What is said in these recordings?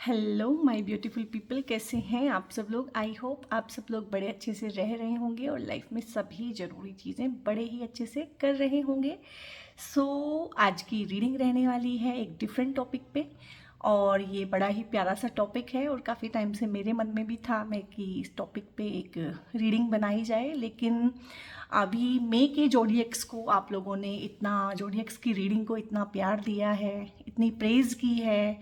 Hello my beautiful people, कैसे हैं आप सब लोग। आई होप आप सब लोग बड़े अच्छे से रह रहे होंगे और लाइफ में सभी ज़रूरी चीज़ें बड़े ही अच्छे से कर रहे होंगे। आज की रीडिंग रहने वाली है एक डिफरेंट टॉपिक पे, और ये बड़ा ही प्यारा सा टॉपिक है और काफ़ी टाइम से मेरे मन में भी था मैं कि इस टॉपिक पे एक रीडिंग बनाई जाए। लेकिन अभी मे के जोडियक्स को आप लोगों ने इतना, जोडियक्स की रीडिंग को इतना प्यार दिया है, इतनी प्रेज़ की है,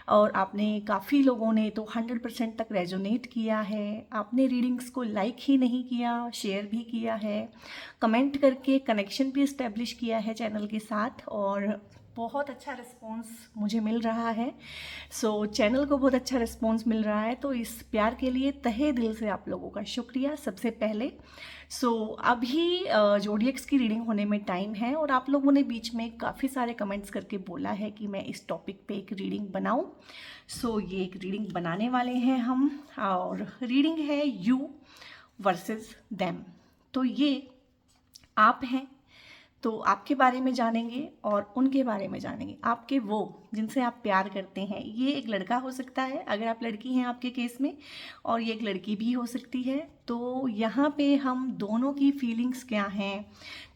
और आपने काफ़ी लोगों ने तो 100% तक रेजोनेट किया है। आपने रीडिंग्स को लाइक ही नहीं किया, शेयर भी किया है, कमेंट करके कनेक्शन भी इस्टेब्लिश किया है चैनल के साथ, और बहुत अच्छा रिस्पॉन्स मुझे मिल रहा है। चैनल को बहुत अच्छा रिस्पॉन्स मिल रहा है, तो इस प्यार के लिए तहे दिल से आप लोगों का शुक्रिया सबसे पहले। अभी जोडियक्स की रीडिंग होने में टाइम है, और आप लोगों ने बीच में काफ़ी सारे कमेंट्स करके बोला है कि मैं इस टॉपिक पे एक रीडिंग बनाऊं। ये एक रीडिंग बनाने वाले हैं हम, और रीडिंग है यू वर्सेस देम। तो ये आप हैं, तो आपके बारे में जानेंगे और उनके बारे में जानेंगे। आपके वो जिनसे आप प्यार करते हैं, ये एक लड़का हो सकता है अगर आप लड़की हैं आपके केस में, और ये एक लड़की भी हो सकती है। तो यहाँ पे हम दोनों की फीलिंग्स क्या हैं,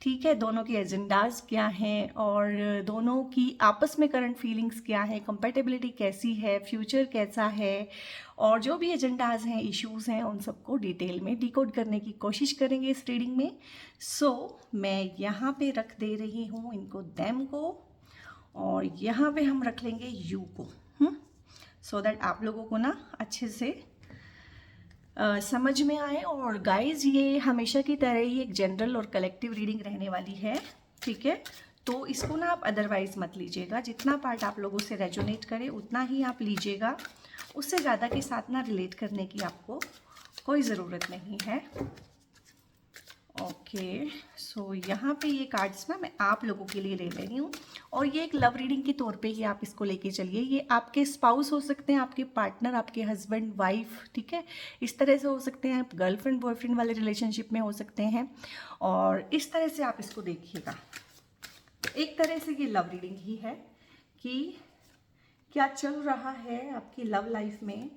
ठीक है, दोनों के एजेंडाज क्या हैं, और दोनों की आपस में करंट फीलिंग्स क्या है, कंपेटेबिलिटी कैसी है, फ्यूचर कैसा है, और जो भी एजेंडाज हैं, इश्यूज हैं, उन सबको डिटेल में डिकोड करने की कोशिश करेंगे इस रीडिंग में। मैं यहाँ पे रख दे रही हूँ इनको देम को, और यहाँ पे हम रख लेंगे यू को, सो दैट आप लोगों को ना अच्छे से समझ में आए। और गाइज, ये हमेशा की तरह ही एक जनरल और कलेक्टिव रीडिंग रहने वाली है, ठीक है। तो इसको ना आप अदरवाइज मत लीजिएगा, जितना पार्ट आप लोगों से रेजोनेट करे उतना ही आप लीजिएगा, उससे ज़्यादा के साथ ना रिलेट करने की आपको कोई ज़रूरत नहीं है। ओके, यहाँ पे ये कार्ड्स ना मैं आप लोगों के लिए ले रही हूँ, और ये एक लव रीडिंग के तौर पे ही आप इसको लेके चलिए। ये आपके स्पाउस हो सकते हैं, आपके पार्टनर, आपके हस्बैंड वाइफ, ठीक है, इस तरह से हो सकते हैं, गर्लफ्रेंड बॉयफ्रेंड वाले रिलेशनशिप में हो सकते हैं, और इस तरह से आप इसको देखिएगा। एक तरह से ये लव रीडिंग ही है कि क्या चल रहा है आपकी लव लाइफ में,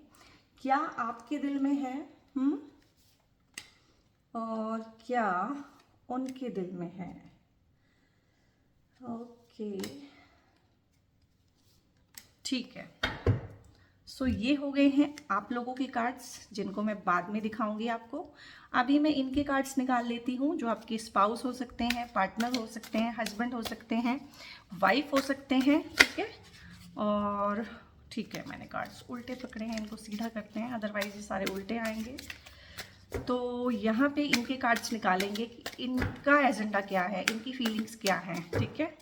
क्या आपके दिल में है, और क्या उनके दिल में है। ओके, ठीक है। ये हो गए हैं आप लोगों के कार्ड्स, जिनको मैं बाद में दिखाऊंगी आपको। अभी मैं इनके कार्ड्स निकाल लेती हूँ, जो आपके स्पाउस हो सकते हैं, पार्टनर हो सकते हैं, हस्बैंड हो सकते हैं, वाइफ हो सकते हैं, ठीक है। और ठीक है, मैंने कार्ड्स उल्टे पकड़े हैं, इनको सीधा करते हैं, अदरवाइज ये सारे उल्टे आएंगे। तो यहाँ पे इनके कार्ड्स निकालेंगे कि इनका एजेंडा क्या है, इनकी फीलिंग्स क्या हैं, ठीक है,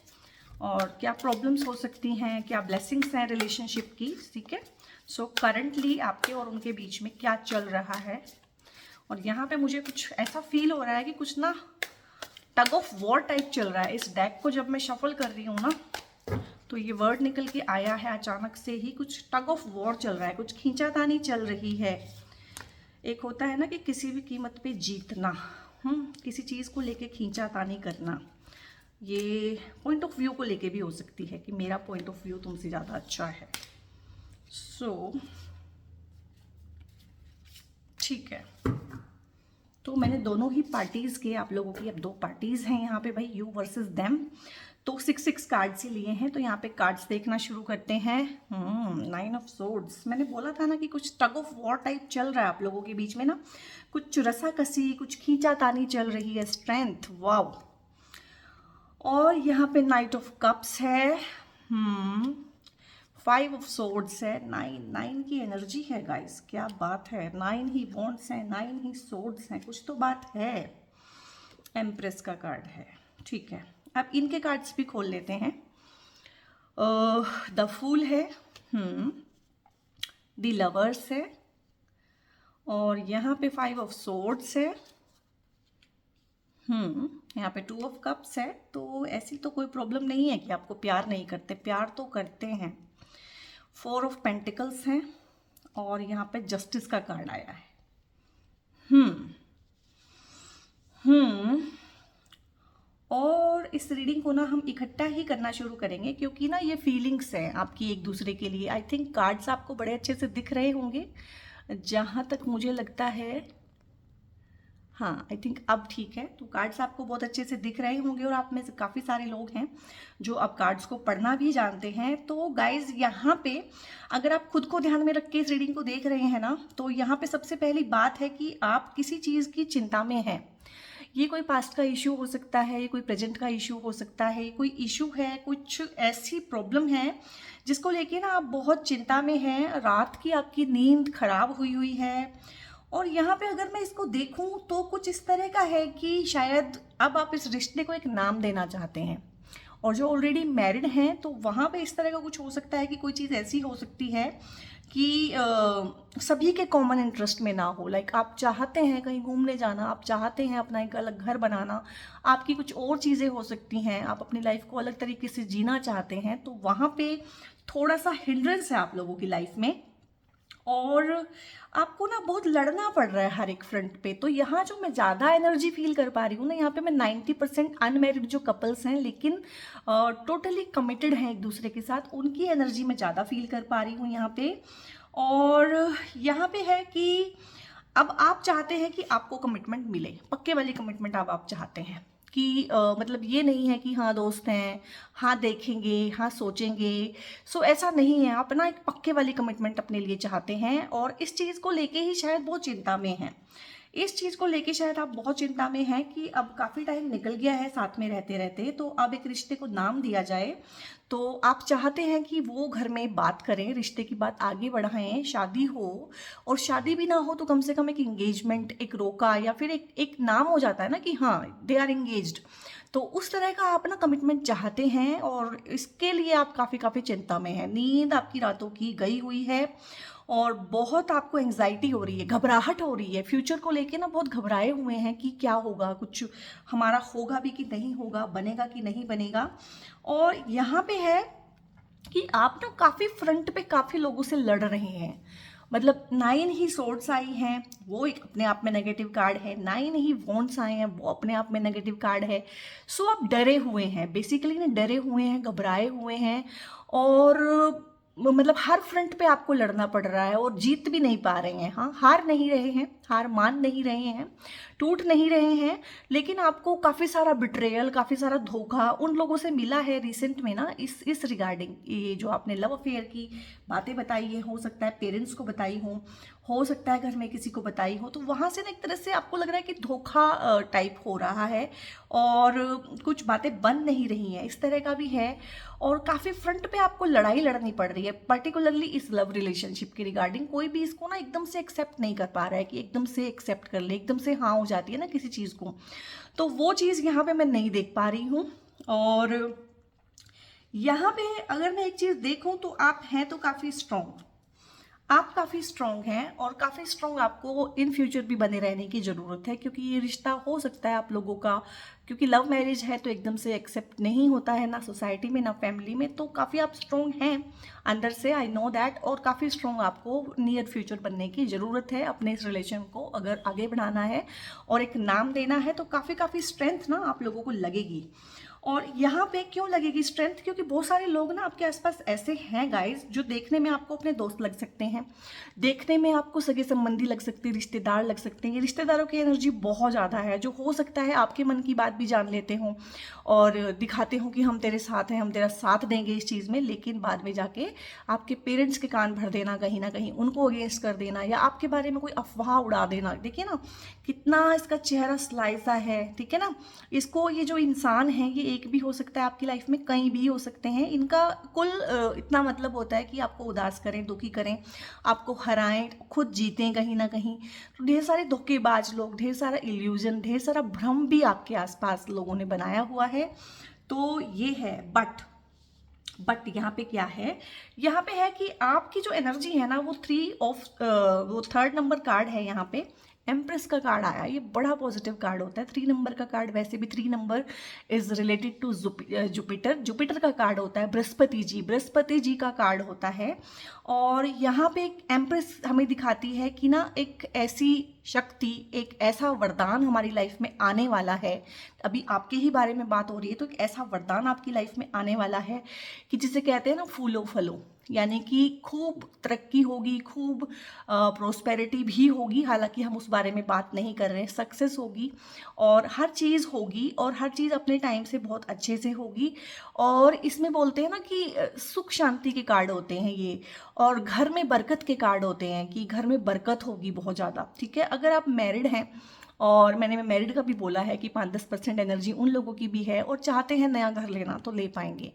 और क्या प्रॉब्लम्स हो सकती हैं, क्या ब्लेसिंग्स हैं रिलेशनशिप की, ठीक है। करंटली आपके और उनके बीच में क्या चल रहा है। और यहाँ पे मुझे कुछ ऐसा फील हो रहा है कि कुछ ना टग ऑफ वॉर टाइप चल रहा है। इस डेक को जब मैं शफल कर रही हूँ ना, तो ये वर्ड निकल के आया है अचानक से ही, कुछ टग ऑफ वॉर चल रहा है, कुछ खींचातानी चल रही है। एक होता है ना कि किसी भी कीमत पे जीतना, किसी चीज़ को लेके खींचातानी करना, ये पॉइंट ऑफ व्यू को लेके भी हो सकती है कि मेरा पॉइंट ऑफ व्यू तुमसे ज़्यादा अच्छा है। ठीक है, तो मैंने दोनों ही पार्टीज़ के, आप लोगों की अब दो पार्टीज़ हैं यहाँ पे भाई, यू वर्सेस देम। तो 6 कार्ड्स ही लिए हैं, तो यहाँ पे कार्ड्स देखना शुरू करते हैं। 9 ऑफ सोर्ड्स, मैंने बोला था ना कि कुछ टग ऑफ वॉर टाइप चल रहा है आप लोगों के बीच में ना, कुछ रसाकसी, कुछ खींचातानी चल रही है, स्ट्रेंथ, वाव। और यहाँ पे नाइट ऑफ कप्स है, 5 ऑफ सोर्ड्स है, 9 की एनर्जी है गाइस, क्या बात है, 9 ही वॉन्ड्स हैं, 9 ही सोर्ड्स हैं, कुछ तो बात है। एम्प्रेस का कार्ड है, ठीक है। अब इनके कार्ड्स भी खोल लेते हैं। द फूल है, द लवर्स है, और यहाँ पे 5 ऑफ सोर्ड्स है, यहाँ पे 2 ऑफ कप्स है। तो ऐसी तो कोई प्रॉब्लम नहीं है कि आपको प्यार नहीं करते, प्यार तो करते हैं। 4 ऑफ पेंटिकल्स हैं, और यहाँ पे जस्टिस का कार्ड आया है। और इस रीडिंग को ना हम इकट्ठा ही करना शुरू करेंगे, क्योंकि ना ये फीलिंग्स हैं आपकी एक दूसरे के लिए। आई थिंक कार्ड्स आपको बड़े अच्छे से दिख रहे होंगे, जहाँ तक मुझे लगता है। हाँ, आई थिंक अब ठीक है। तो कार्ड्स आपको बहुत अच्छे से दिख रहे होंगे, और आप में से काफ़ी सारे लोग हैं जो अब कार्ड्स को पढ़ना भी जानते हैं। तो गाइज, यहाँ पे अगर आप खुद को ध्यान में रख के इस रीडिंग को देख रहे हैं ना, तो यहाँ पे सबसे पहली बात है कि आप किसी चीज़ की चिंता में हैं। ये कोई पास्ट का इशू हो सकता है, ये कोई प्रेजेंट का इशू हो सकता है, कोई इशू है, कुछ ऐसी प्रॉब्लम है जिसको लेके ना आप बहुत चिंता में हैं। रात की आपकी नींद खराब हुई हुई है, और यहाँ पे अगर मैं इसको देखूं तो कुछ इस तरह का है कि शायद अब आप इस रिश्ते को एक नाम देना चाहते हैं। और जो ऑलरेडी मैरिड हैं, तो वहाँ पे इस तरह का कुछ हो सकता है कि कोई चीज़ ऐसी हो सकती है कि सभी के कॉमन इंटरेस्ट में ना हो। लाइक आप चाहते हैं कहीं घूमने जाना, आप चाहते हैं अपना एक अलग घर बनाना, आपकी कुछ और चीज़ें हो सकती हैं, आप अपनी लाइफ को अलग तरीके से जीना चाहते हैं। तो वहाँ पे थोड़ा सा हिंड्रेंस है आप लोगों की लाइफ में, और आपको ना बहुत लड़ना पड़ रहा है हर एक फ्रंट पे। तो यहाँ जो मैं ज़्यादा एनर्जी फील कर पा रही हूँ ना, यहाँ पे मैं 90% अनमेरिड जो कपल्स हैं लेकिन टोटली कमिटेड हैं एक दूसरे के साथ, उनकी एनर्जी मैं ज़्यादा फील कर पा रही हूँ यहाँ पे। और यहाँ पे है कि अब आप चाहते हैं कि आपको कमिटमेंट मिले, पक्के वाली कमिटमेंट आप चाहते हैं कि मतलब ये नहीं है कि हाँ दोस्त हैं, हाँ देखेंगे, हाँ सोचेंगे। सो ऐसा नहीं है, आप ना एक पक्के वाली कमिटमेंट अपने लिए चाहते हैं, और इस चीज़ को लेके ही शायद बहुत चिंता में हैं। इस चीज़ को लेके शायद आप बहुत चिंता में हैं कि अब काफ़ी टाइम निकल गया है साथ में रहते रहते, तो अब एक रिश्ते को नाम दिया जाए। तो आप चाहते हैं कि वो घर में बात करें, रिश्ते की बात आगे बढ़ाएं, शादी हो, और शादी भी ना हो तो कम से कम एक इंगेजमेंट, एक रोका, या फिर एक नाम हो जाता है ना कि हाँ दे आर एंगेज्ड। तो उस तरह का आप ना कमिटमेंट चाहते हैं, और इसके लिए आप काफ़ी चिंता में हैं। नींद आपकी रातों की गई हुई है, और बहुत आपको एंग्जाइटी हो रही है, घबराहट हो रही है, फ्यूचर को लेके ना बहुत घबराए हुए हैं कि क्या होगा, कुछ हमारा होगा भी कि नहीं होगा, बनेगा कि नहीं बनेगा। और यहाँ पे है कि आप ना काफ़ी फ्रंट पे काफ़ी लोगों से लड़ रहे हैं। मतलब 9 ही सोर्ड्स आई हैं, वो एक अपने आप में नेगेटिव कार्ड है। 9 ही वॉन्ड्स आए हैं, वो अपने आप में नेगेटिव कार्ड है। सो आप डरे हुए हैं, बेसिकली ना डरे हुए हैं, घबराए हुए हैं, और मतलब हर फ्रंट पे आपको लड़ना पड़ रहा है, और जीत भी नहीं पा रहे हैं। हाँ, हार नहीं रहे हैं, हार मान नहीं रहे हैं, टूट नहीं रहे हैं, लेकिन आपको काफ़ी सारा बिट्रेयल, काफ़ी सारा धोखा उन लोगों से मिला है रिसेंट में ना, इस रिगार्डिंग। ये जो आपने लव अफेयर की बातें बताई है, हो सकता है पेरेंट्स को बताई हो सकता है घर में किसी को बताई हो, तो वहाँ से ना एक तरह से आपको लग रहा है कि धोखा टाइप हो रहा है, और कुछ बातें बन नहीं रही हैं, इस तरह का भी है। और काफ़ी फ्रंट पे आपको लड़ाई लड़नी पड़ रही है, पर्टिकुलरली इस लव रिलेशनशिप के रिगार्डिंग। कोई भी इसको ना एकदम से एक्सेप्ट नहीं कर पा रहा है कि एकदम से एक्सेप्ट कर ले, एकदम से हाँ हो जाती है ना किसी चीज़ को, तो वो चीज़ यहाँ पे मैं नहीं देख पा रही हूँ। और यहाँ पे अगर मैं एक चीज़ देखूँ तो आप हैं तो काफ़ी स्ट्रॉन्ग, आप काफ़ी स्ट्रॉन्ग हैं, और काफ़ी स्ट्रॉन्ग आपको इन फ्यूचर भी बने रहने की ज़रूरत है, क्योंकि ये रिश्ता हो सकता है आप लोगों का, क्योंकि लव मैरिज है तो एकदम से एक्सेप्ट नहीं होता है ना सोसाइटी में ना फैमिली में। तो काफ़ी आप स्ट्रॉन्ग हैं अंदर से, आई नो दैट, और काफ़ी स्ट्रॉन्ग आपको नियर फ्यूचर बनने की ज़रूरत है। अपने इस रिलेशन को अगर आगे बढ़ाना है और एक नाम देना है, तो काफ़ी स्ट्रेंथ ना आप लोगों को लगेगी। और यहाँ पे क्यों लगेगी स्ट्रेंथ, क्योंकि बहुत सारे लोग ना आपके आसपास ऐसे हैं गाइस, जो देखने में आपको अपने दोस्त लग सकते हैं, देखने में आपको सगे संबंधी लग सकते हैं, रिश्तेदार लग सकते हैं। ये रिश्तेदारों की एनर्जी बहुत ज़्यादा है, जो हो सकता है आपके मन की बात भी जान लेते हों और दिखाते हों कि हम तेरे साथ हैं, हम तेरा साथ देंगे इस चीज़ में, लेकिन बाद में जाके आपके पेरेंट्स के कान भर देना, कहीं ना कहीं उनको अगेंस्ट कर देना, या आपके बारे में कोई अफवाह उड़ा देना। देखिए ना कितना इसका चेहरा स्लाइसा है, ठीक है ना। इसको, ये जो इंसान है, ये एक भी हो सकता है आपकी लाइफ में, कई भी हो सकते हैं। इनका कुल इतना मतलब होता है कि आपको उदास करें, दुखी करें, आपको हराएं, खुद जीतें कहीं ना कहीं। तो ढेर सारे धोखेबाज लोग, ढेर सारा इल्यूजन, ढेर सारा भ्रम भी आपके आसपास लोगों ने बनाया हुआ है। तो ये है, बट यहाँ पे क्या है, यहाँ पे है कि आपकी जो एनर्जी है ना, वो वो 3rd नंबर कार्ड है यहाँ पे, एम्प्रेस का कार्ड आया। ये बड़ा पॉजिटिव कार्ड होता है 3 नंबर का कार्ड। वैसे भी 3 number is related to Jupiter का कार्ड होता है, बृहस्पति जी का कार्ड होता है। और यहाँ पे एक एम्प्रेस हमें दिखाती है कि ना एक ऐसी शक्ति, एक ऐसा वरदान हमारी लाइफ में आने वाला है। अभी आपके ही बारे में बात हो रही है, तो एक ऐसा वरदान आपकी लाइफ में आने वाला है कि जिसे कहते हैं ना फूलो फलो, यानी कि खूब तरक्की होगी, खूब प्रोस्पेरिटी भी होगी। हालांकि हम उस बारे में बात नहीं कर रहे हैं। सक्सेस होगी और हर चीज़ होगी और हर चीज़ अपने टाइम से बहुत अच्छे से होगी। और इसमें बोलते हैं ना कि सुख शांति के कार्ड होते हैं ये, और घर में बरकत के कार्ड होते हैं कि घर में बरकत होगी बहुत ज़्यादा। ठीक है, अगर आप मैरिड हैं, और मैंने मैरिड का भी बोला है कि 5-10% एनर्जी उन लोगों की भी है और चाहते हैं नया घर लेना तो ले पाएंगे।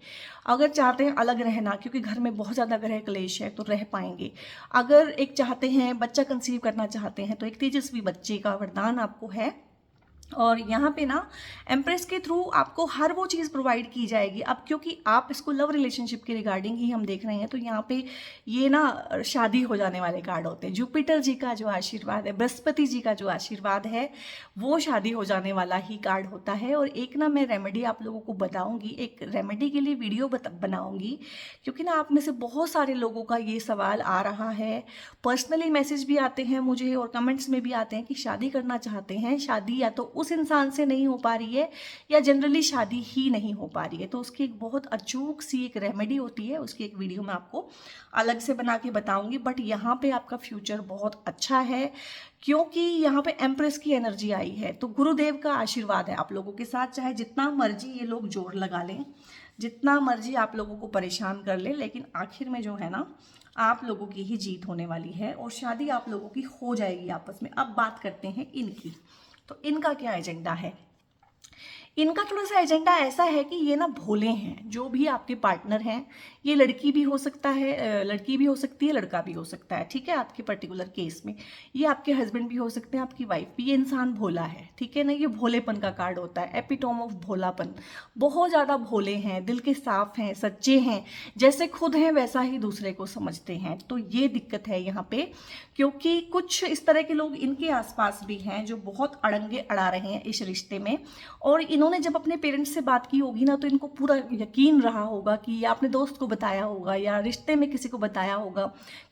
अगर चाहते हैं अलग रहना, क्योंकि घर में बहुत ज़्यादा ग्रह क्लेश है, तो रह पाएंगे। अगर एक चाहते हैं बच्चा कंसीव करना चाहते हैं, तो एक तेजस्वी बच्चे का वरदान आपको है। और यहाँ पे ना एम्प्रेस के थ्रू आपको हर वो चीज़ प्रोवाइड की जाएगी। अब क्योंकि आप इसको लव रिलेशनशिप के रिगार्डिंग ही हम देख रहे हैं, तो यहाँ पे ये ना शादी हो जाने वाले कार्ड होते हैं। जुपिटर जी का जो आशीर्वाद है, बृहस्पति जी का जो आशीर्वाद है, वो शादी हो जाने वाला ही कार्ड होता है। और एक ना मैं रेमेडी आप लोगों को बताऊंगी, एक रेमेडी के लिए वीडियो बनाऊंगी, क्योंकि ना आप में से बहुत सारे लोगों का ये सवाल आ रहा है। पर्सनली मैसेज भी आते हैं मुझे और कमेंट्स में भी आते हैं कि शादी करना चाहते हैं, शादी या तो उस इंसान से नहीं हो पा रही है या जनरली शादी ही नहीं हो पा रही है। तो उसकी एक बहुत अचूक सी एक रेमेडी होती है, उसकी एक वीडियो मैं आपको अलग से बना के बताऊंगी। बट यहाँ पे आपका फ्यूचर बहुत अच्छा है, क्योंकि यहाँ पे एम्प्रेस की एनर्जी आई है। तो गुरुदेव का आशीर्वाद है आप लोगों के साथ, चाहे जितना मर्जी ये लोग जोर लगा लें, जितना मर्जी आप लोगों को परेशान कर ले, लेकिन आखिर में जो है ना आप लोगों की ही जीत होने वाली है और शादी आप लोगों की हो जाएगी आपस में। अब बात करते हैं इनकी, तो इनका क्या एजेंडा है। इनका थोड़ा सा एजेंडा ऐसा है कि ये ना भोले हैं। जो भी आपके पार्टनर हैं, ये लड़की भी हो सकता है, लड़की भी हो सकती है, लड़का भी हो सकता है। ठीक है, आपके पर्टिकुलर केस में ये आपके हस्बैंड भी हो सकते हैं, आपकी वाइफ भी। ये इंसान भोला है, ठीक है ना, ये भोलेपन का कार्ड होता है, एपिटोम ऑफ भोलापन। बहुत ज़्यादा भोले हैं, दिल के साफ हैं, सच्चे हैं, जैसे खुद हैं वैसा ही दूसरे को समझते हैं। तो ये दिक्कत है यहाँ पे, क्योंकि कुछ इस तरह के लोग इनके आसपास भी हैं जो बहुत अड़ंगे अड़ा रहे हैं इस रिश्ते में। और इन्होंने जब अपने पेरेंट्स से बात की होगी ना, तो इनको पूरा यकीन रहा होगा कि, या अपने दोस्त को बताया होगा या रिश्ते में किसी को बताया होगा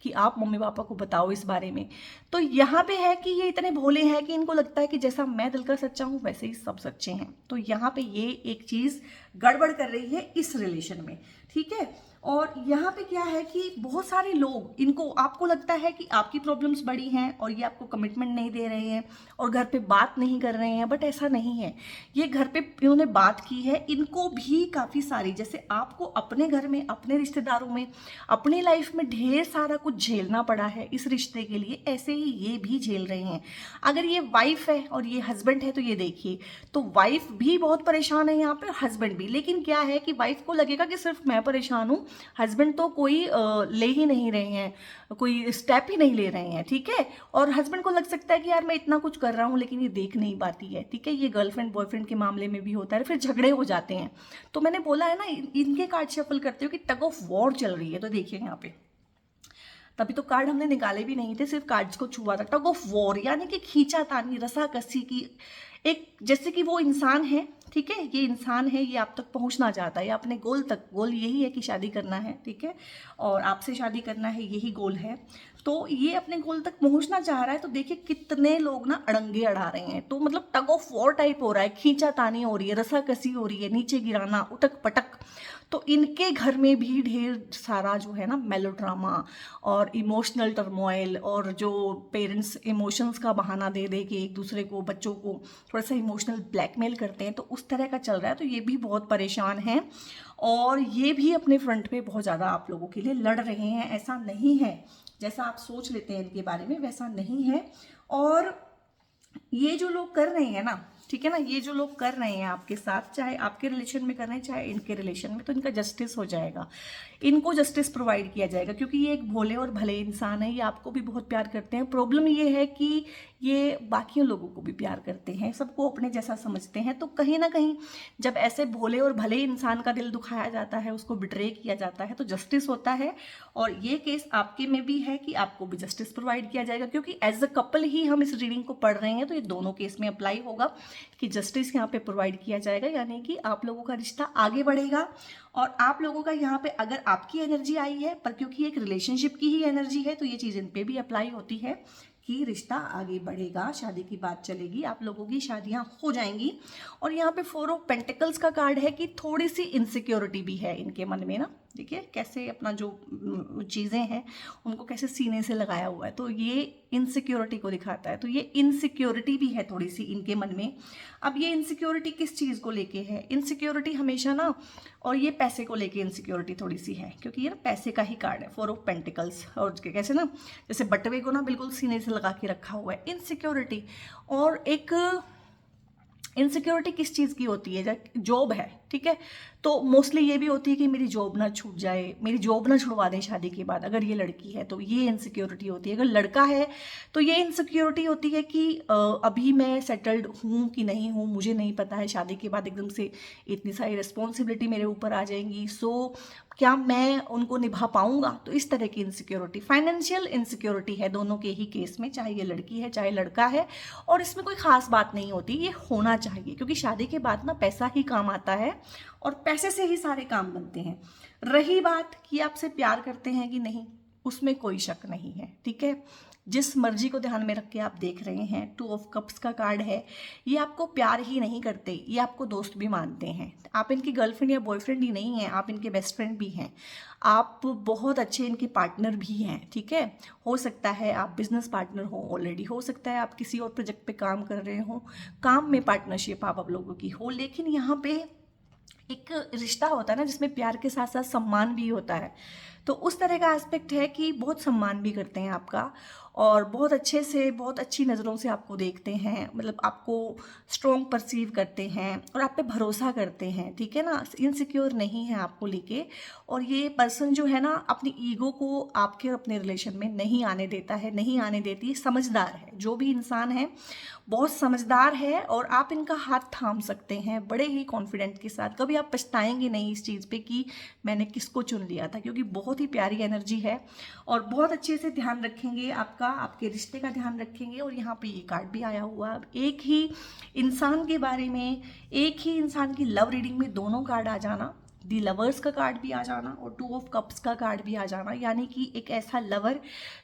कि आप मम्मी पापा को बताओ इस बारे में। तो यहाँ पे है कि ये इतने भोले हैं कि इनको लगता है कि जैसा मैं दिल का सच्चा हूँ वैसे ही सब सच्चे हैं। तो यहाँ पे ये एक चीज़ गड़बड़ कर रही है इस रिलेशन में। ठीक है, और यहाँ पे क्या है कि बहुत सारे लोग इनको, आपको लगता है कि आपकी प्रॉब्लम्स बड़ी हैं और ये आपको कमिटमेंट नहीं दे रहे हैं और घर पे बात नहीं कर रहे हैं, बट ऐसा नहीं है। ये घर पे इन्होंने बात की है, इनको भी काफ़ी सारी, जैसे आपको अपने घर में, अपने रिश्तेदारों में, अपनी लाइफ में ढेर सारा कुछ झेलना पड़ा है इस रिश्ते के लिए, ऐसे ही ये भी झेल रहे हैं। अगर ये वाइफ है और ये हस्बैंड है, तो ये देखिए, तो वाइफ भी बहुत परेशान है यहाँ पे, हस्बैंड भी। लेकिन क्या है कि वाइफ को लगेगा कि सिर्फ मैं परेशान हूँ, हस्बैंड तो कोई ले ही नहीं रहे हैं, कोई स्टेप ही नहीं ले रहे हैं। ठीक है, और हस्बैंड को लग सकता है कि यार मैं इतना कुछ कर रहा हूँ लेकिन ये देख नहीं पाती है। ठीक है, ये गर्लफ्रेंड बॉयफ्रेंड के मामले में भी होता है, फिर झगड़े हो जाते हैं। तो मैंने बोला है ना, इनके कार्ड शफल करते हो कि टग ऑफ वॉर चल रही है। तो देखिए यहाँ पे, तभी तो कार्ड हमने निकाले भी नहीं थे, सिर्फ कार्ड्स को छुआ था। टग ऑफ वॉर यानी कि खींचातानी, रसाकसी की एक, जैसे कि वो इंसान है, ठीक है, ये इंसान है, ये आप तक पहुंचना चाहता है, या अपने गोल तक, गोल यही है कि शादी करना है, ठीक है, और आपसे शादी करना है, यही गोल है। तो ये अपने गोल तक पहुंचना चाह रहा है। तो देखिए कितने लोग ना अड़ंगे अड़ा रहे हैं। तो मतलब टग ऑफ वॉर टाइप हो रहा है, खींचातानी हो रही है, रसाकसी हो रही है, नीचे गिराना, उटक पटक। तो इनके घर में भी ढेर सारा जो है ना मेलोड्रामा और इमोशनल टर्मोइल, और जो पेरेंट्स इमोशंस का बहाना दे दे के एक दूसरे को, बच्चों को थोड़ा सा इमोशनल ब्लैकमेल करते हैं, तो उस तरह का चल रहा है। तो ये भी बहुत परेशान हैं और ये भी अपने फ्रंट पे बहुत ज़्यादा आप लोगों के लिए लड़ रहे हैं। ऐसा नहीं है जैसा आप सोच लेते हैं इनके बारे में, वैसा नहीं है। और ये जो लोग कर रहे हैं ना, ठीक है ना, ये जो लोग कर रहे हैं आपके साथ, चाहे आपके रिलेशन में कर रहे हैं चाहे इनके रिलेशन में, तो इनका जस्टिस हो जाएगा, इनको जस्टिस प्रोवाइड किया जाएगा, क्योंकि ये एक भोले और भले इंसान है। ये आपको भी बहुत प्यार करते हैं। प्रॉब्लम ये है कि ये बाकियों लोगों को भी प्यार करते हैं, सबको अपने जैसा समझते हैं। तो कहीं ना कहीं जब ऐसे भोले और भले इंसान का दिल दुखाया जाता है, उसको बिट्रे किया जाता है, तो जस्टिस होता है। और ये केस आपके में भी है कि आपको भी जस्टिस प्रोवाइड किया जाएगा, क्योंकि एज अ कपल ही हम इस रीडिंग को पढ़ रहे हैं। तो ये दोनों केस में अप्लाई होगा कि जस्टिस यहाँ पे प्रोवाइड किया जाएगा, यानी कि आप लोगों का रिश्ता आगे बढ़ेगा। और आप लोगों का यहाँ पे, अगर आपकी एनर्जी आई है, पर क्योंकि एक रिलेशनशिप की ही एनर्जी है, तो ये चीज़ इन पे भी अप्लाई होती है कि रिश्ता आगे बढ़ेगा, शादी की बात चलेगी, आप लोगों की शादियां हो जाएंगी। और यहाँ पे 4 ऑफ पेंटिकल्स का कार्ड है कि थोड़ी सी इनसिक्योरिटी भी है इनके मन में ना। देखिए कैसे अपना जो चीज़ें हैं उनको कैसे सीने से लगाया हुआ है, तो ये इनसिक्योरिटी को दिखाता है। तो ये इनसिक्योरिटी भी है थोड़ी सी इनके मन में। अब ये इनसिक्योरिटी किस चीज़ को लेके है? इनसिक्योरिटी हमेशा ना, और ये पैसे को लेके इनसिक्योरिटी थोड़ी सी है, क्योंकि ये ना पैसे का ही कार्ड है, 4 ऑफ पेंटिकल्स। और कैसे ना, जैसे बटवे को ना बिल्कुल सीने से लगा के रखा हुआ है, इनसिक्योरिटी। और एक इनसिक्योरिटी किस चीज़ की होती है? जॉब है, ठीक है, तो मोस्टली ये भी होती है कि मेरी जॉब ना छूट जाए, मेरी जॉब ना छुड़वा दें शादी के बाद। अगर ये लड़की है तो ये इनसिक्योरिटी होती है। अगर लड़का है तो ये इनसिक्योरिटी होती है कि अभी मैं सेटल्ड हूँ कि नहीं हूँ, मुझे नहीं पता है। शादी के बाद एकदम से इतनी सारी रिस्पॉन्सिबिलिटी मेरे ऊपर आ जाएंगी, सो क्या मैं उनको निभा पाऊंगा? तो इस तरह की इनसिक्योरिटी, फाइनेंशियल इनसिक्योरिटी है दोनों के ही केस में, चाहे ये लड़की है चाहे लड़का है। और इसमें कोई खास बात नहीं होती, ये होना चाहिए, क्योंकि शादी के बाद ना पैसा ही काम आता है और पैसे से ही सारे काम बनते हैं। रही बात कि आपसे प्यार करते हैं कि नहीं, उसमें कोई शक नहीं है, ठीक है। जिस मर्जी को ध्यान में रख के आप देख रहे हैं, 2 ऑफ कप्स का कार्ड है, ये आपको प्यार ही नहीं करते, ये आपको दोस्त भी मानते हैं। आप इनकी गर्लफ्रेंड या बॉयफ्रेंड ही नहीं हैं, आप इनके बेस्ट फ्रेंड भी हैं, आप बहुत अच्छे इनके पार्टनर भी हैं, ठीक है। हो सकता है आप बिजनेस पार्टनर हो ऑलरेडी, हो सकता है आप किसी और प्रोजेक्ट पे काम कर रहे हो, काम में पार्टनरशिप आप लोगों की हो। लेकिन यहाँ पे एक रिश्ता होता है ना जिसमें प्यार के साथ साथ सम्मान भी होता है, तो उस तरह का एस्पेक्ट है कि बहुत सम्मान भी करते हैं आपका, और बहुत अच्छे से, बहुत अच्छी नज़रों से आपको देखते हैं, मतलब आपको स्ट्रॉन्ग परसीव करते हैं और आप पे भरोसा करते हैं, ठीक है ना। इनसिक्योर नहीं है आपको लेके। और ये पर्सन जो है ना, अपनी ईगो को आपके और अपने रिलेशन में नहीं आने देता है, नहीं आने देती। समझदार है, जो भी इंसान है बहुत समझदार है, और आप इनका हाथ थाम सकते हैं बड़े ही कॉन्फिडेंट के साथ। कभी आप पछताएंगे नहीं इस चीज़ पे कि मैंने किसको चुन लिया था, क्योंकि बहुत ही प्यारी एनर्जी है। और बहुत अच्छे से ध्यान रखेंगे आपका, आपके रिश्ते का ध्यान रखेंगे। और यहाँ पे ये कार्ड भी आया हुआ है, एक ही इंसान के बारे में, एक ही इंसान की लव रीडिंग में दोनों कार्ड आ जाना, दी लवर्स का कार्ड भी आ जाना और 2 ऑफ कप्स का कार्ड भी आ जाना। यानी कि एक ऐसा लवर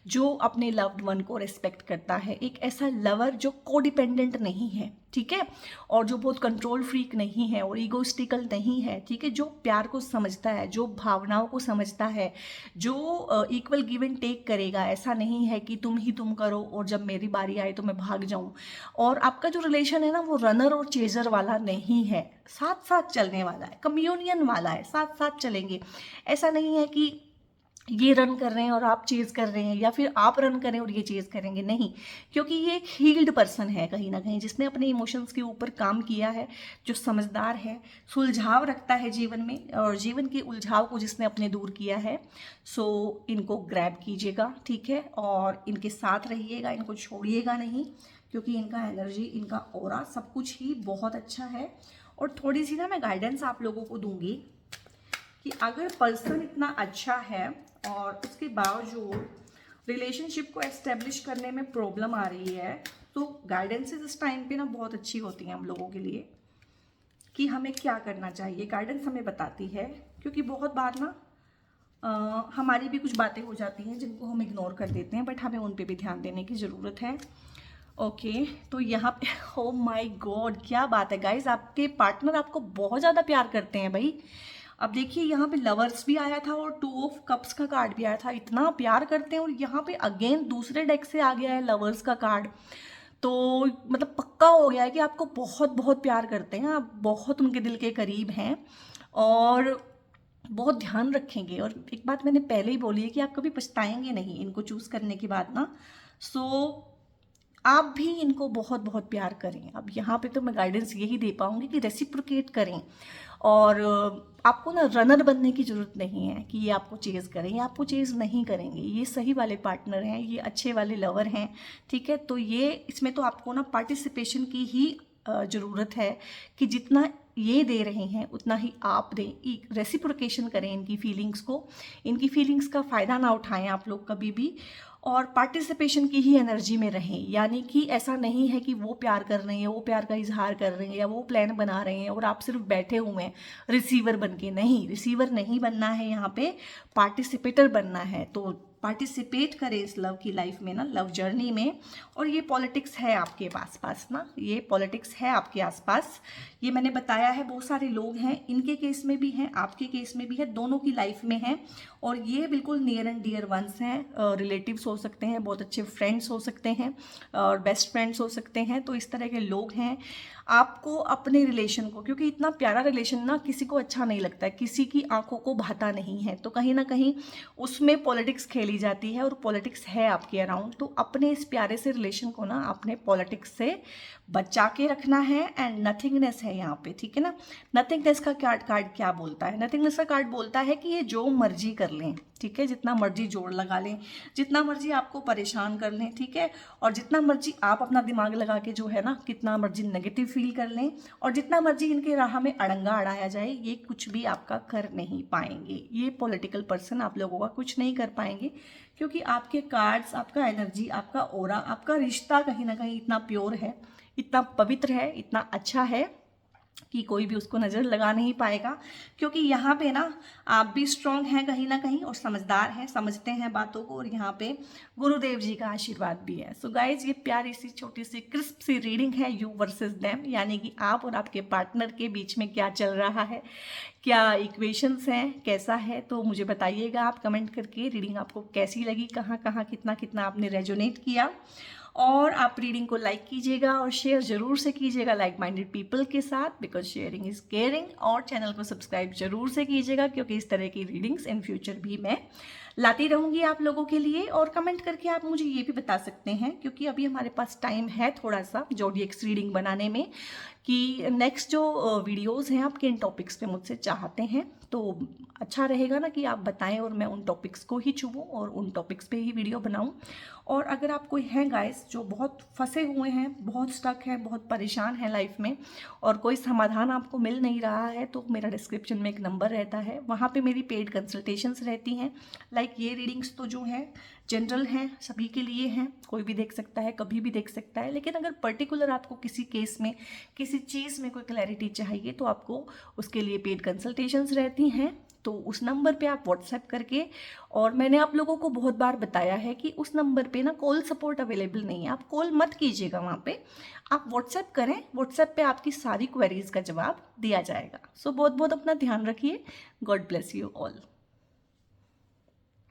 जो अपने लव्ड वन को रिस्पेक्ट करता है, एक ऐसा लवर जो कोडिपेंडेंट नहीं है, ठीक है, और जो बहुत कंट्रोल फ्रीक नहीं है और ईगोइस्टिकल नहीं है, ठीक है, जो प्यार को समझता है, जो भावनाओं को समझता है, जो इक्वल गिव एंड टेक करेगा। ऐसा नहीं है कि तुम ही तुम करो और जब मेरी बारी आए तो मैं भाग जाऊं। और आपका जो रिलेशन है ना, वो रनर और चेजर वाला नहीं है, साथ साथ चलने वाला है, कम्युनियन वाला है, साथ साथ चलेंगे। ऐसा नहीं है कि ये रन कर रहे हैं और आप चेज कर रहे हैं, या फिर आप रन करें और ये चेज करेंगे, नहीं। क्योंकि ये एक हील्ड पर्सन है कहीं ना कहीं, जिसने अपने इमोशंस के ऊपर काम किया है, जो समझदार है, सुलझाव रखता है जीवन में, और जीवन के उलझाव को जिसने अपने दूर किया है। सो इनको ग्रैब कीजिएगा, ठीक है, और इनके साथ रहिएगा, इनको छोड़िएगा नहीं, क्योंकि इनका एनर्जी, इनका ऑरा, सब कुछ ही बहुत अच्छा है। और थोड़ी सी ना मैं गाइडेंस आप लोगों को दूंगी कि अगर पर्सन इतना अच्छा है और उसके बावजूद रिलेशनशिप को एस्टेब्लिश करने में प्रॉब्लम आ रही है, तो गाइडेंसेस इस टाइम पे ना बहुत अच्छी होती हैं हम लोगों के लिए कि हमें क्या करना चाहिए। गाइडेंस हमें बताती है, क्योंकि बहुत बार ना हमारी भी कुछ बातें हो जाती हैं जिनको हम इग्नोर कर देते हैं, बट हमें उन पे भी ध्यान देने की ज़रूरत है। ओके तो यहाँ पे ओ माय गॉड, क्या बात है गाइज, आपके पार्टनर आपको बहुत ज़्यादा प्यार करते हैं भाई। अब देखिए यहाँ पे लवर्स भी आया था और 2 ऑफ कप्स का कार्ड भी आया था, इतना प्यार करते हैं। और यहाँ पे अगेन दूसरे डेक से आ गया है लवर्स का कार्ड, तो मतलब पक्का हो गया है कि आपको बहुत बहुत प्यार करते हैं, आप बहुत उनके दिल के करीब हैं और बहुत ध्यान रखेंगे। और एक बात मैंने पहले ही बोली है कि आप कभी पछताएंगे नहीं इनको चूज़ करने के बाद ना। सो आप भी इनको बहुत बहुत प्यार करें। अब यहाँ पे तो मैं गाइडेंस यही दे पाऊंगी कि रेसिप्रोकेट करें, और आपको ना रनर बनने की ज़रूरत नहीं है कि ये आपको चेज़ करें, ये आपको चेज़ नहीं करेंगे। ये सही वाले पार्टनर हैं, ये अच्छे वाले लवर हैं, ठीक है। तो ये इसमें तो आपको ना पार्टिसिपेशन की ही ज़रूरत है कि जितना ये दे रहे हैं उतना ही आप दें, रेसिप्रोकेशन करें इनकी फीलिंग्स को, इनकी फीलिंग्स का फ़ायदा ना उठाएं आप लोग कभी भी, और पार्टिसिपेशन की ही एनर्जी में रहें। यानी कि ऐसा नहीं है कि वो प्यार कर रहे हैं, वो प्यार का इजहार कर रहे हैं या वो प्लान बना रहे हैं और आप सिर्फ बैठे हुए हैं रिसीवर बन के। नहीं, रिसीवर नहीं बनना है, यहाँ पे पार्टिसिपेटर बनना है। तो पार्टिसिपेट करें इस लव की लाइफ में ना, लव जर्नी में। और ये पॉलिटिक्स है आपके आसपास ना, ये पॉलिटिक्स है आपके आसपास। ये मैंने बताया है, बहुत सारे लोग हैं, इनके केस में भी हैं, आपके केस में भी है, दोनों की लाइफ में है। और ये बिल्कुल नियर एंड डियर वंस हैं, रिलेटिव्स हो सकते हैं, बहुत अच्छे फ्रेंड्स हो सकते हैं और बेस्ट फ्रेंड्स हो सकते हैं। तो इस तरह के लोग हैं। आपको अपने रिलेशन को, क्योंकि इतना प्यारा रिलेशन ना किसी को अच्छा नहीं लगता है, किसी की आंखों को भाता नहीं है, तो कहीं ना कहीं उसमें पॉलिटिक्स खेली जाती है और पॉलिटिक्स है आपके अराउंड। तो अपने इस प्यारे से रिलेशन को ना आपने पॉलिटिक्स से बचा के रखना है। एंड नथिंगनेस है यहाँ पे, ठीक है ना। नथिंगनेस का कार्ड क्या बोलता है? नथिंगनेस का कार्ड बोलता है कि ये जो मर्जी कर लें, ठीक है, जितना मर्जी जोड़ लगा लें, जितना मर्जी आपको परेशान कर लें, ठीक है, और जितना मर्जी आप अपना दिमाग लगा के जो है ना, कितना मर्जी नेगेटिव फील कर लें, और जितना मर्जी इनके राह में अड़ंगा अड़ाया जाए, ये कुछ भी आपका कर नहीं पाएंगे। ये पॉलिटिकल पर्सन आप लोगों का कुछ नहीं कर पाएंगे, क्योंकि आपके कार्ड्स, आपका एनर्जी, आपका ऑरा, आपका रिश्ता कहीं ना कहीं इतना प्योर है, इतना पवित्र है, इतना अच्छा है कि कोई भी उसको नज़र लगा नहीं पाएगा। क्योंकि यहाँ पे ना आप भी स्ट्रांग हैं कहीं ना कहीं, और समझदार हैं, समझते हैं बातों को, और यहाँ पे गुरुदेव जी का आशीर्वाद भी है। सो गाइज, ये प्यारी सी छोटी सी क्रिस्प सी रीडिंग है यू वर्सेस देम, यानी कि आप और आपके पार्टनर के बीच में क्या चल रहा है, क्या इक्वेशंस हैं, कैसा है। तो मुझे बताइएगा आप कमेंट करके, रीडिंग आपको कैसी लगी, कहाँ कहाँ कितना कितना आपने रेजोनेट किया। और आप रीडिंग को लाइक कीजिएगा और शेयर जरूर से कीजिएगा लाइक माइंडेड पीपल के साथ, बिकॉज शेयरिंग इज केयरिंग। और चैनल को सब्सक्राइब जरूर से कीजिएगा, क्योंकि इस तरह की रीडिंग्स इन फ्यूचर भी मैं लाती रहूंगी आप लोगों के लिए। और कमेंट करके आप मुझे ये भी बता सकते हैं, क्योंकि अभी हमारे पास टाइम है थोड़ा सा जोडिएक्स रीडिंग बनाने में, कि नेक्स्ट जो वीडियोस हैं आप किन टॉपिक्स पे मुझसे चाहते हैं। तो अच्छा रहेगा ना कि आप बताएं और मैं उन टॉपिक्स को ही छूऊं और उन टॉपिक्स पे ही वीडियो बनाऊं। और अगर आप कोई हैं गाइस जो बहुत फंसे हुए हैं, बहुत स्टक हैं, बहुत परेशान हैं लाइफ में, और कोई समाधान आपको मिल नहीं रहा है, तो मेरा डिस्क्रिप्शन में एक नंबर रहता है, वहाँ पे मेरी पेड कंसल्टेशंस रहती हैं। लाइक ये रीडिंग्स तो जो है जनरल हैं, सभी के लिए हैं, कोई भी देख सकता है, कभी भी देख सकता है। लेकिन अगर पर्टिकुलर आपको किसी केस में, किसी चीज़ में कोई क्लैरिटी चाहिए, तो आपको उसके लिए पेड कंसल्टेशंस रहती हैं। तो उस नंबर पे आप व्हाट्सएप करके, और मैंने आप लोगों को बहुत बार बताया है कि उस नंबर पे ना कॉल सपोर्ट अवेलेबल नहीं है, आप कॉल मत कीजिएगा वहाँ पे, आप व्हाट्सएप करें, व्हाट्सएप पे आपकी सारी क्वेरीज का जवाब दिया जाएगा। सो बहुत बहुत अपना ध्यान रखिए। God bless you all.